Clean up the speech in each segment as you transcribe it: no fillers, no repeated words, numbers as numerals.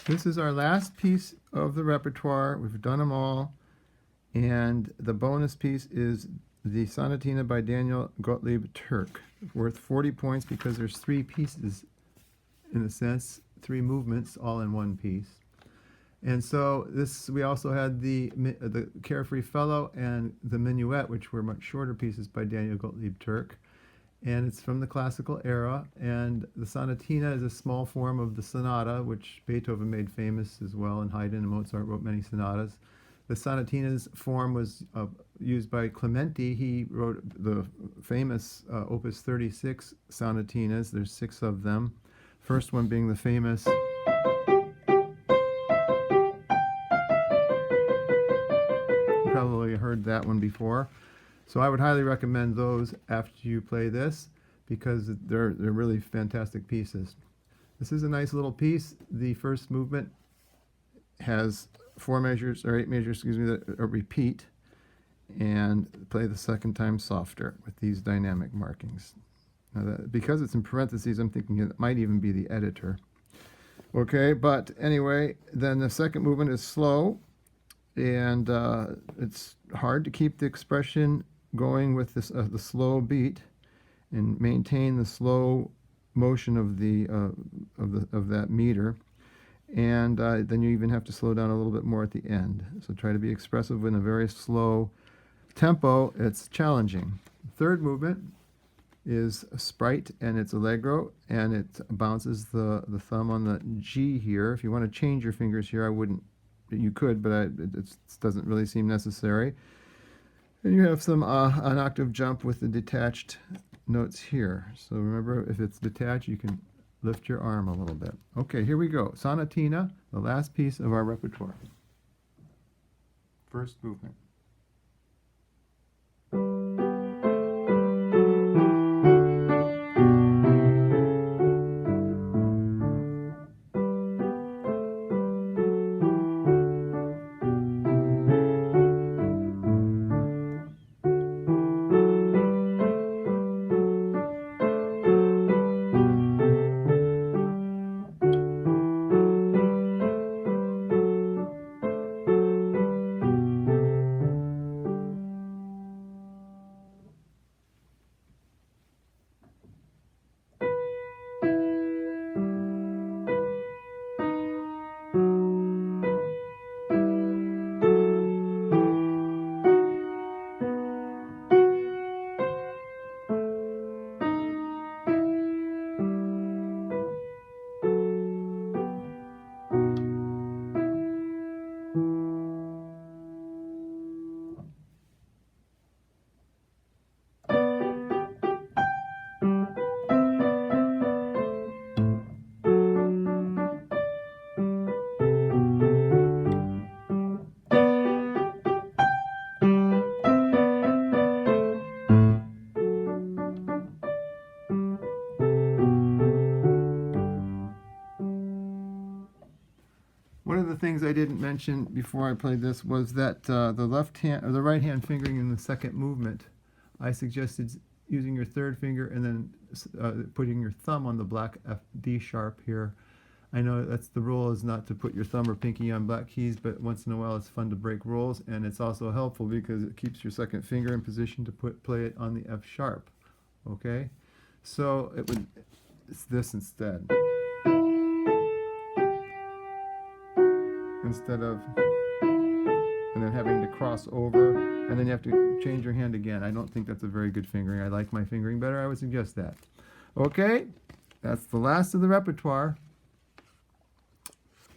This is our last piece of the repertoire. We've done them all. And the bonus piece is the Sonatina by Gottlob Turk, worth 40 points because there's 3 pieces, in a sense, 3 movements all in one piece. And so this, we also had the Carefree Fellow and the Minuet, which were much shorter pieces by Gottlob Turk. And it's from the classical era. And the Sonatina is a small form of the sonata, which Beethoven made famous as well, and Haydn and Mozart wrote many sonatas. The Sonatina's form was used by Clementi. He wrote the famous Opus 36 sonatinas. There's 6 of them. First one being the famous. You probably heard that one before. So I would highly recommend those after you play this because they're really fantastic pieces. This is a nice little piece. The first movement has 4 measures, or 8 measures, excuse me, that repeat, and play the second time softer with these dynamic markings. Now because it's in parentheses, I'm thinking it might even be the editor. Okay, but anyway, then the second movement is slow, and it's hard to keep the expression going with this the slow beat and maintain the slow motion of that meter. And then you even have to slow down a little bit more at the end. So try to be expressive in a very slow tempo. It's challenging. Third movement is Sprite, and it's allegro, and it bounces the thumb on the G here. If you want to change your fingers here, I wouldn't. You could, but it doesn't really seem necessary. And you have some an octave jump with the detached notes here. So remember, if it's detached, you can lift your arm a little bit. Okay, here we go. Sonatina, the last piece of our repertoire. First movement. One of the things I didn't mention before I played this was that the left hand or the right hand fingering in the second movement, I suggested using your third finger and then putting your thumb on the black F D sharp here. I know that's the rule is not to put your thumb or pinky on black keys, but once in a while it's fun to break rules, and it's also helpful because it keeps your second finger in position to play it on the F sharp. Okay, so it's this instead. Instead of, and then having to cross over, and then you have to change your hand again. I don't think that's a very good fingering. I like my fingering better. I would suggest that. Okay, that's the last of the repertoire.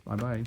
Bye-bye.